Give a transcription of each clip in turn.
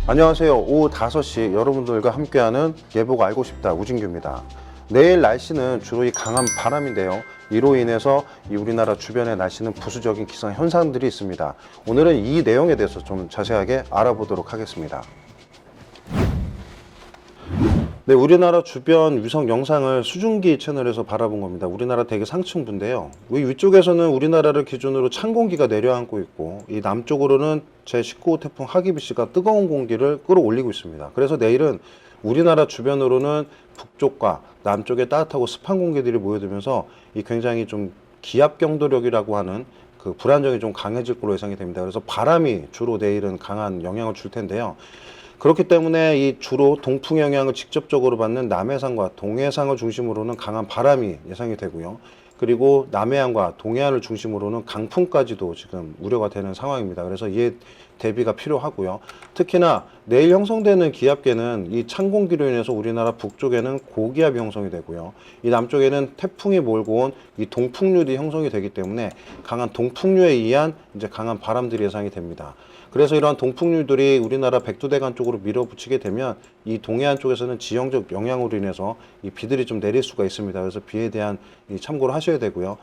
안녕하세요. 오후 5시 여러분들과 함께하는 예보가 알고 싶다 우진규입니다. 내일 날씨는 주로 이 강한 바람인데요. 이로 인해서 이 우리나라 주변의 날씨는 부수적인 기상 현상들이 있습니다. 오늘은 이 내용에 대해서 좀 자세하게 알아보도록 하겠습니다. 네, 우리나라 주변 위성 영상을 수증기 채널에서 바라본 겁니다. 우리나라 대기 상층부인데요. 이 위쪽에서는 우리나라를 기준으로 찬 공기가 내려앉고 있고, 이 남쪽으로는 제19호 태풍 하기비스가 뜨거운 공기를 끌어올리고 있습니다. 그래서 내일은 우리나라 주변으로는 북쪽과 남쪽에 따뜻하고 습한 공기들이 모여들면서 이 굉장히 좀 기압 경도력이라고 하는 그 불안정이 좀 강해질 걸로 예상이 됩니다. 그래서 바람이 주로 내일은 강한 영향을 줄 텐데요. 그렇기 때문에 이 주로 동풍 영향을 직접적으로 받는 남해상과 동해상을 중심으로는 강한 바람이 예상이 되고요. 그리고 남해안과 동해안을 중심으로는 강풍까지도 지금 우려가 되는 상황입니다. 그래서 이에 대비가 필요하고요. 특히나 내일 형성되는 기압계는 이 찬 공기로 인해서 우리나라 북쪽에는 고기압이 형성이 되고요. 이 남쪽에는 태풍이 몰고 온 이 동풍류들이 형성이 되기 때문에 강한 동풍류에 의한 이제 강한 바람들이 예상이 됩니다. 그래서 이러한 동풍류들이 우리나라 백두대간 쪽으로 밀어붙이게 되면 이 동해안 쪽에서는 지형적 영향으로 인해서 이 비들이 좀 내릴 수가 있습니다. 그래서 비에 대한 참고를 하셔야 되고요.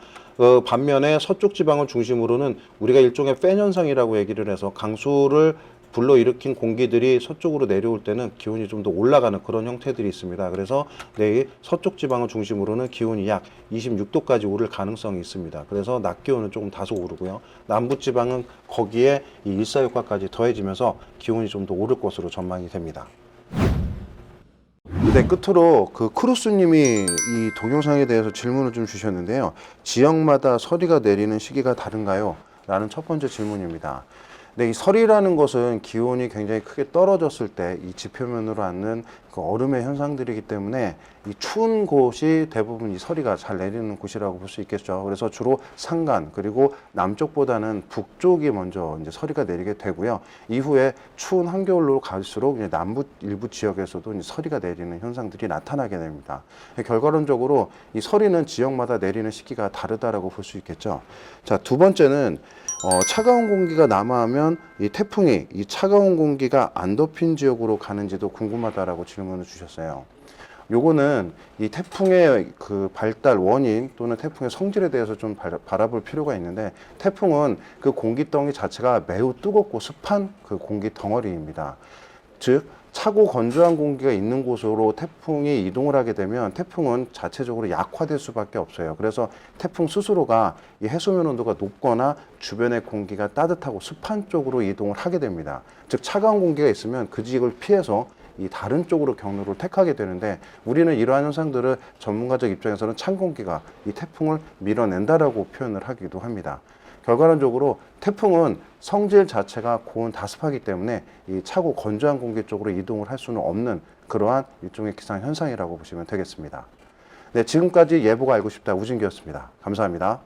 반면에 서쪽 지방을 중심으로는 우리가 일종의 팬 현상이라고 얘기를 해서 강수를 불러일으킨 공기들이 서쪽으로 내려올 때는 기온이 좀 더 올라가는 그런 형태들이 있습니다. 그래서 내일 서쪽 지방을 중심으로는 기온이 약 26도까지 오를 가능성이 있습니다. 그래서 낮 기온은 조금 다소 오르고요. 남부 지방은 거기에 이 일사효과까지 더해지면서 기온이 좀 더 오를 것으로 전망이 됩니다. 네, 끝으로 그 크루스님이 이 동영상에 대해서 질문을 좀 주셨는데요. 지역마다 서리가 내리는 시기가 다른가요? 라는 첫 번째 질문입니다. 네, 이 서리라는 것은 기온이 굉장히 크게 떨어졌을 때 이 지표면으로 앉는 그 얼음의 현상들이기 때문에 이 추운 곳이 대부분 이 서리가 잘 내리는 곳이라고 볼 수 있겠죠. 그래서 주로 산간 그리고 남쪽보다는 북쪽이 먼저 이제 서리가 내리게 되고요. 이후에 추운 한겨울로 갈수록 이제 남부 일부 지역에서도 이제 서리가 내리는 현상들이 나타나게 됩니다. 결과론적으로 이 서리는 지역마다 내리는 시기가 다르다라고 볼 수 있겠죠. 자, 두 번째는 차가운 공기가 남하하면 이 태풍이 이 차가운 공기가 안 덮인 지역으로 가는지도 궁금하다라고 질문을 주셨어요. 요거는 이 태풍의 그 발달 원인 또는 태풍의 성질에 대해서 좀 바라볼 필요가 있는데, 태풍은 그 공기덩이 자체가 매우 뜨겁고 습한 그 공기 덩어리입니다. 즉 차고 건조한 공기가 있는 곳으로 태풍이 이동을 하게 되면 태풍은 자체적으로 약화될 수밖에 없어요. 그래서 태풍 스스로가 이 해수면 온도가 높거나 주변의 공기가 따뜻하고 습한 쪽으로 이동을 하게 됩니다. 즉 차가운 공기가 있으면 그 지역을 피해서 이 다른 쪽으로 경로를 택하게 되는데, 우리는 이러한 현상들을 전문가적 입장에서는 찬 공기가 이 태풍을 밀어낸다라고 표현을 하기도 합니다. 결과론적으로 태풍은 성질 자체가 고온 다습하기 때문에 이 차고 건조한 공기 쪽으로 이동을 할 수는 없는 그러한 일종의 기상 현상이라고 보시면 되겠습니다. 네, 지금까지 예보가 알고 싶다 우진규였습니다. 감사합니다.